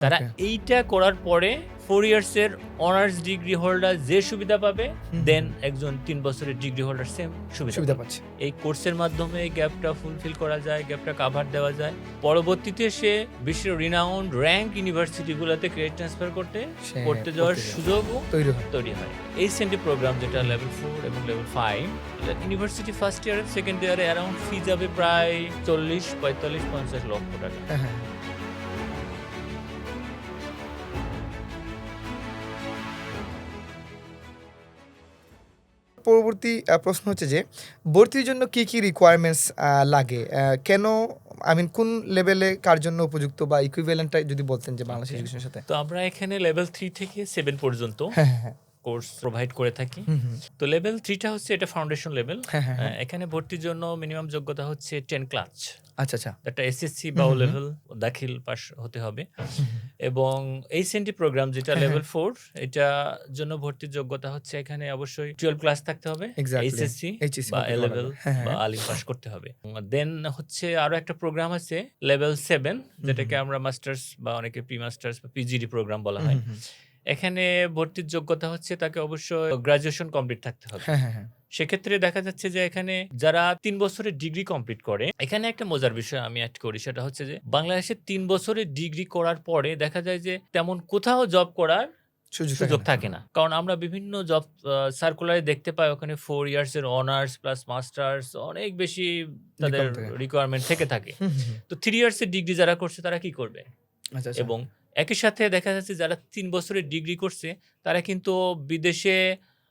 তারা ওকে। এইটা করার পরে 4 ইয়ার্সের অনার্স ডিগ্রি হোল্ডার যে সুবিধা পাবে, দেন একজন 3 বছরের ডিগ্রি হোল্ডার সেম সুবিধা সুবিধা পাবে। পাচ্ছে। এই কোর্সের মাধ্যমে এই গ্যাপটা ফুলফিল করা যায়, গ্যাপটা কাভার দেওয়া যায়। পরবর্তীতে সে বিশ্বের রিনাউন্ড র্যাঙ্ক ইউনিভার্সিটিগুলোতে ক্রেডিট ট্রান্সফার করতে সে পড়তে যাওয়ার পড়তে যাওয়া। সুযোগও তৈরি হয়। তৈরি হয়। এই সেন্টি প্রোগ্রাম যেটা লেভেল 4 এবং level 5, university first year second ইয়ারে অ্যারাউন্ড ফি যাবে প্রায় 40, 45, 50 লক্ষ টাকা। হ্যাঁ, হ্যাঁ। পরবর্তী প্রশ্ন হচ্ছে যে ভর্তির জন্য কি রিকোয়ারমেন্টস লাগে? কেন কোন লেভেলে কার জন্য উপযুক্ত বা ইকুইভ্যালেন্টটা যদি বলতেন যে বাংলাদেশ এডুকেশনের সাথে? তো আমরা এখানে লেভেল 3 থেকে 7 পর্যন্ত হ্যাঁ, হ্যাঁ, হ্যাঁ। কোর্স প্রোভাইড করে থাকি। হুম, হুম। তো লেভেল 3টা হচ্ছে এটা ফাউন্ডেশন লেভেল। হ্যাঁ, হ্যাঁ, হ্যাঁ। এখানে ভর্তির জন্য মিনিমাম যোগ্যতা হচ্ছে 10 ক্লাস। আচ্ছা, আচ্ছা। একটা এসএসসি বা ও লেভেল দাখিল পাস হতে হবে। এবং এই সেন্টি প্রোগ্রাম যেটা হ্যাঁ, লেভেল 4, এটা জন্য ভর্তির যোগ্যতা হচ্ছে এখানে অবশ্যই 12 ক্লাস থাকতে হবে, এক্সাক্টলি। এইচএসসি এইচএসসি বা কমপ্লিট এ করা লেভেল লাগবে। হ্যাঁ, বা হ্যাঁ। আলিম পাস করতে হবে। দেন হচ্ছে আরো একটা প্রোগ্রাম আছে লেভেল 7, যেটাকে আমরা মাস্টার্স বা অনেকে প্রি মাস্টার্স বা পিজিডি প্রোগ্রাম বলা হয়। এখানে ভর্তির যোগ্যতা হচ্ছে তাকে অবশ্যই গ্রাজুয়েশন কমপ্লিট থাকতে হবে। হ্যাঁ, হ্যাঁ, হ্যাঁ। সেক্ষেত্রে দেখা যাচ্ছে যে এখানে যারা 3 বছরের ডিগ্রি কমপ্লিট করে, এখানে একটা মজার বিষয় আমি অ্যাড করি, সেটা হচ্ছে যে বাংলাদেশে 3 বছরের ডিগ্রি করার পরে দেখা যায় যে তেমন কোথাও জব করার সুযোগ থাকে না। কারণ আমরা বিভিন্ন জব সার্কুলারে দেখতে পাই ওখানে 4 ইয়ার্স এর অনার্স প্লাস মাস্টার্স অনেক বেশি তাদের Requirement থাকে। রিকোয়ারমেন্ট থেকে থাকে। হুম, হুম, হুম। তো 3 ইয়ার্স এর ডিগ্রি যারা করছে তারা কি করবে? আচ্ছা, আচ্ছা। এবং একই সাথে দেখা যাচ্ছে যারা 3 বছরের ডিগ্রি করছে তারা কিন্তু বিদেশে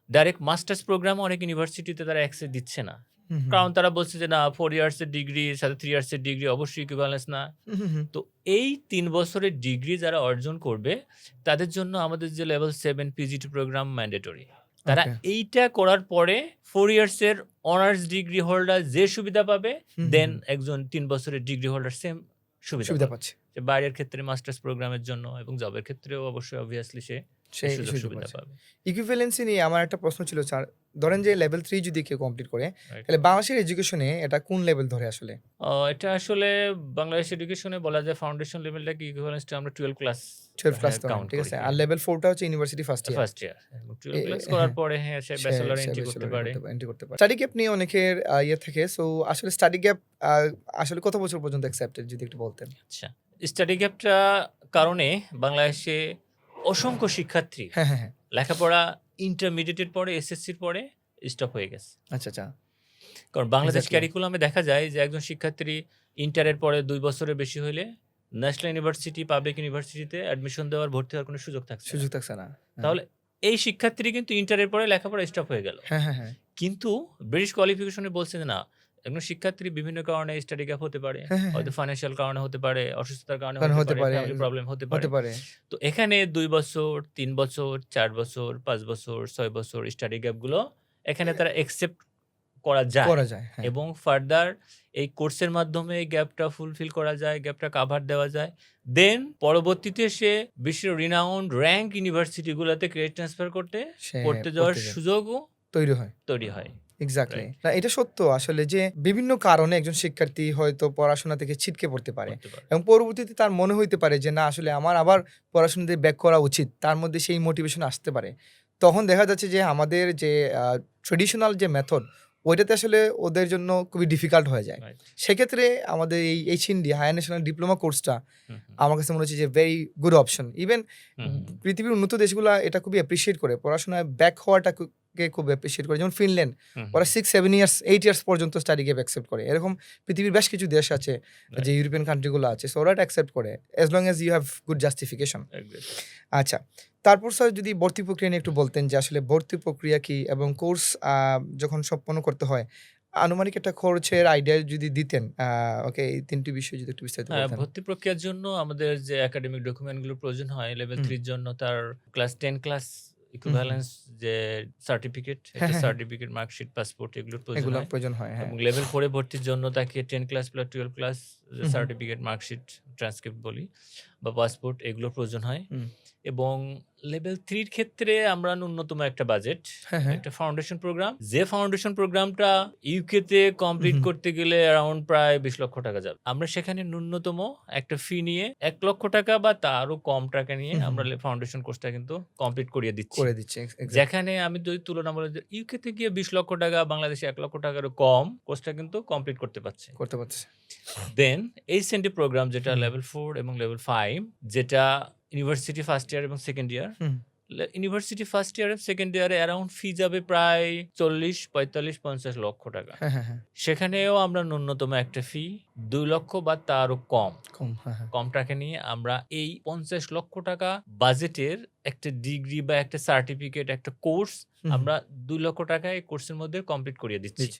ডাইরেক্ট মাস্টার্স প্রোগ্রামে অনেক ইউনিভার্সিটিতে তারা অ্যাক্সেস দিচ্ছে না। হুম, হুম। কারণ তারা বলছে যে না 4 ইয়ার্স এর ডিগ্রি সাথে 3 ইয়ার্স এর ডিগ্রি অবশ্যই ইকুইভ্যালেন্স না। হুম, হুম, হুম। তো এই 3 বছরের ডিগ্রি যারা অর্জন করবে তাদের জন্য আমাদের যে লেভেল 7 পিজিটি প্রোগ্রাম ম্যান্ডেটরি। তারা ওকে। এইটা করার পরে 4 ইয়ার্স এর অনার্স ডিগ্রি হোল্ডার যে সুবিধা পাবে, হুম, দেন হুম। একজন 3 বছরের ডিগ্রি হোল্ডার সেম সুবিধা সুবিধা পাবে। পাচ্ছে। যে বাইরের ক্ষেত্রে মাস্টার্স প্রোগ্রামের জন্য এবং জবের ক্ষেত্রেও অবশ্যই অবভিয়াসলি সে সেই সুযোগ সুযোগ সুবিধা পাচ্ছে। পাবে। ইকুইভ্যালেন্সি নিয়ে আমার একটা প্রশ্ন ছিল স্যার। ধরেন যে লেভেল 3 যদি কেউ কমপ্লিট করে, Right. তাহলে বাংলাদেশের এডুকেশনে এটা কোন লেভেল ধরে আসলে? এটা আসলে বাংলাদেশ এডুকেশনে বলা যায় ফাউন্ডেশন লেভেলটাকে ইকুইভ্যালেন্সটা আমরা 12 ক্লাস 12 ক্লাস ধরেন, কাউন্ট ঠিক করি। আছে? আর লেভেল 4 টা হচ্ছে university first year. First year এবং 12 ক্লাস হ্যাঁ। করার পরে হ্যাঁ সে ব্যাচেলর এন্ট্রি করতে পারে। এন্ট্রি করতে পারে। স্টাডি গ্যাপ নিয়ে অনেকের ইয়ে থাকে। সো আসলে স্টাডি গ্যাপ আসলে কত বছর পর্যন্ত অ্যাকসেপ্টেড যদি একটু বলতেন? আচ্ছা, স্টাডি গ্যাপটা কারণে বাংলাদেশে অসংখ্য শিক্ষার্থী হ্যাঁ, হ্যাঁ, হ্যাঁ। লেখাপড়া ইন্টারমিডিয়েটের পরে এসএসসির পরে স্টপ হয়ে গেছে। আচ্ছা, আচ্ছা। কারণ বাংলাদেশ Exactly. ক্যারিকুলামে দেখা যায় যে একজন শিক্ষার্থী ইন্টারের পরে 2 বছরের বেশি হলে ন্যাশনাল ইউনিভার্সিটি, পাবলিক ইউনিভার্সিটিতে অ্যাডমিশন দেওয়ার ভর্তি হওয়ার কোনো সুযোগ থাকছে না। সুযোগ থাকছে না। হ্যাঁ। তাহলে এই শিক্ষার্থী কিন্তু ইন্টারের পরে লেখাপড়া স্টপ হয়ে গেল। হ্যাঁ, হ্যাঁ, হ্যাঁ। কিন্তু ব্রিটিশ কোয়ালিফিকেশনে বলছে যে না, একজন শিক্ষার্থী বিভিন্ন কারণে স্টাডি গ্যাপ হতে পারে, হ্যাঁ, হ্যাঁ, হয়তো ফাইন্যান্সিয়াল কারণে হতে পারে, অসুস্থতার কারণে কারণ হতে পারে, ফ্যামিলি প্রবলেম হতে পারে। হতে পারে। তো এখানে 2 বছর, 3 বছর, 4 বছর, 5 বছর, 6 বছর স্টাডি গ্যাপগুলো এখানে তারা একসেপ্ট করা যায় করা যায়। হ্যাঁ। এবং ফার্দার এই কোর্সের মাধ্যমে গ্যাপটা ফুলফিল করা যায়, গ্যাপটা কাভার দেওয়া যায়। দেন পরবর্তীতে সে বিশ্বের রিনাউন্ড র্যাঙ্ক ইউনিভার্সিটিগুলোতে ক্রেডিট ট্রান্সফার করতে সে পড়তে যাওয়ার পড়তে যায়। সুযোগও তৈরি হয়। তৈরি হয়। এক্সাক্টলি। Right. না এটা সত্য আসলে যে বিভিন্ন কারণে একজন শিক্ষার্থী হয়তো পড়াশোনা থেকে ছিটকে পড়তে পারে করতে পারে। এবং পরবর্তীতে তার মনে হইতে পারে যে না আসলে আমার আবার পড়াশোনা দিয়ে ব্যাক করা উচিত। তার মধ্যে সেই মোটিভেশন আসতে পারে। তখন দেখা যাচ্ছে যে আমাদের যে ট্রেডিশনাল যে মেথড ওইটাতে আসলে ওদের জন্য খুবই ডিফিকাল্ট হয়ে যায়। Right. সেক্ষেত্রে আমাদের এই এইচএনডি হায়ার ন্যাশনাল ডিপ্লোমা কোর্সটা হুম, হুম, আমার কাছে মনে হচ্ছে যে ভেরি গুড অপশন। ইভেন হুম, হুম। পৃথিবীর উন্নত দেশগুলো এটা খুবই অ্যাপ্রিসিয়েট করে। পড়াশোনায় ব্যাক হওয়াটাকে খুব অ্যাপ্রিসিয়েট করে। যেমন ফিনল্যান্ড হুম, ওরা 6-7 ইয়ার্স 8 ইয়ার্স পর্যন্ত স্টাডি গ্যাপ অ্যাকসেপ্ট করে। এরকম পৃথিবীর বেশ কিছু দেশ আছে Right. যে ইউরোপিয়ান কান্ট্রিগুলো আছে। সো ওরা এটা অ্যাকসেপ্ট করে as long as you have good justification. Agree. আচ্ছা। তারপর স্যার যদি ভর্তি প্রক্রিয়া নিয়ে একটু বলতেন যে আসলে ভর্তি প্রক্রিয়া কি এবং কোর্স যখন সম্পন্ন করতে হয় আনুমানিক একটা খরচের আইডিয়া যদি দিতেন ওকে এই ৩টি বিষয় যদি একটু বিস্তারিত হ্যাঁ, বলতেন। ভর্তি প্রক্রিয়ার জন্য আমাদের যে একাডেমিক ডকুমেন্টগুলো প্রয়োজন হয় লেভেল হুম। 3 এর জন্য তার ক্লাস 10 ক্লাস ইকুইভ্যালেন্স যে সার্টিফিকেট, হ্যাঁ, একটা হ্যাঁ, হ্যাঁ। সার্টিফিকেট, মার্কশিট, পাসপোর্ট এগুলোর প্রয়োজন এগুলো হয়। প্রয়োজন হয়। হ্যাঁ। এবং লেভেল 4 এ ভর্তির জন্য তাকে 10 ক্লাস প্লাস 12 ক্লাস হুম। সার্টিফিকেট, মার্কশিট, ট্রান্সক্রিপ্ট বলি বা পাসপোর্ট এগুলোর প্রয়োজন হয়। হুম। এবং লেভেল 3 এর ক্ষেত্রে আমরা ন্যূনতম একটা বাজেট, হ্যাঁ, হ্যাঁ। একটা ফাউন্ডেশন প্রোগ্রাম। যে ফাউন্ডেশন প্রোগ্রামটা ইউকে তে কমপ্লিট হুম। করতে গেলে অ্যারাউন্ড প্রায় 20 লক্ষ টাকা যাবে। আমরা সেখানে ন্যূনতম একটা ফি নিয়ে 1 লক্ষ টাকা বা তারও কম টাকা নিয়ে হুম, আমরা হুম। ফাউন্ডেশন কোর্সটা কিন্তু কমপ্লিট করিয়ে দিচ্ছি। করে দিচ্ছে। এক্সাক্টলি। যেখানে আমি যদি তুলনামূলক ইউকে তে গিয়ে 20 লক্ষ টাকা, বাংলাদেশে 1 লক্ষ টাকারও কম কোর্সটা কিন্তু কমপ্লিট করতে পারছে। করতে পারতেছে। দেন এইচএনডি প্রোগ্রাম যেটা হুম। লেভেল 4 এবং লেভেল 5, যেটা ইউনিভার্সিটি ফার্স্ট ইয়ার এবং সেকেন্ড ইয়ার। হুম। ইউনিভার্সিটি ফার্স্ট ইয়ার এবং সেকেন্ড ইয়ারে অ্যারাউন্ড ফি যাবে প্রায় 40, 45, 50 লক্ষ টাকা। হ্যাঁ, হ্যাঁ, হ্যাঁ। সেখানেও আমরা ন্যূনতম একটা ফি 2 লক্ষ বা তারও কম, কম। হ্যাঁ, হ্যাঁ। কম টাকা নিয়ে আমরা এই 50 লক্ষ টাকা বাজেটের একটা ডিগ্রি বা একটা সার্টিফিকেট, একটা কোর্স হুম, হুম। আমরা 2 লক্ষ টাকায় এই কোর্সের মধ্যে কমপ্লিট করিয়ে দিচ্ছি। দিচ্ছি।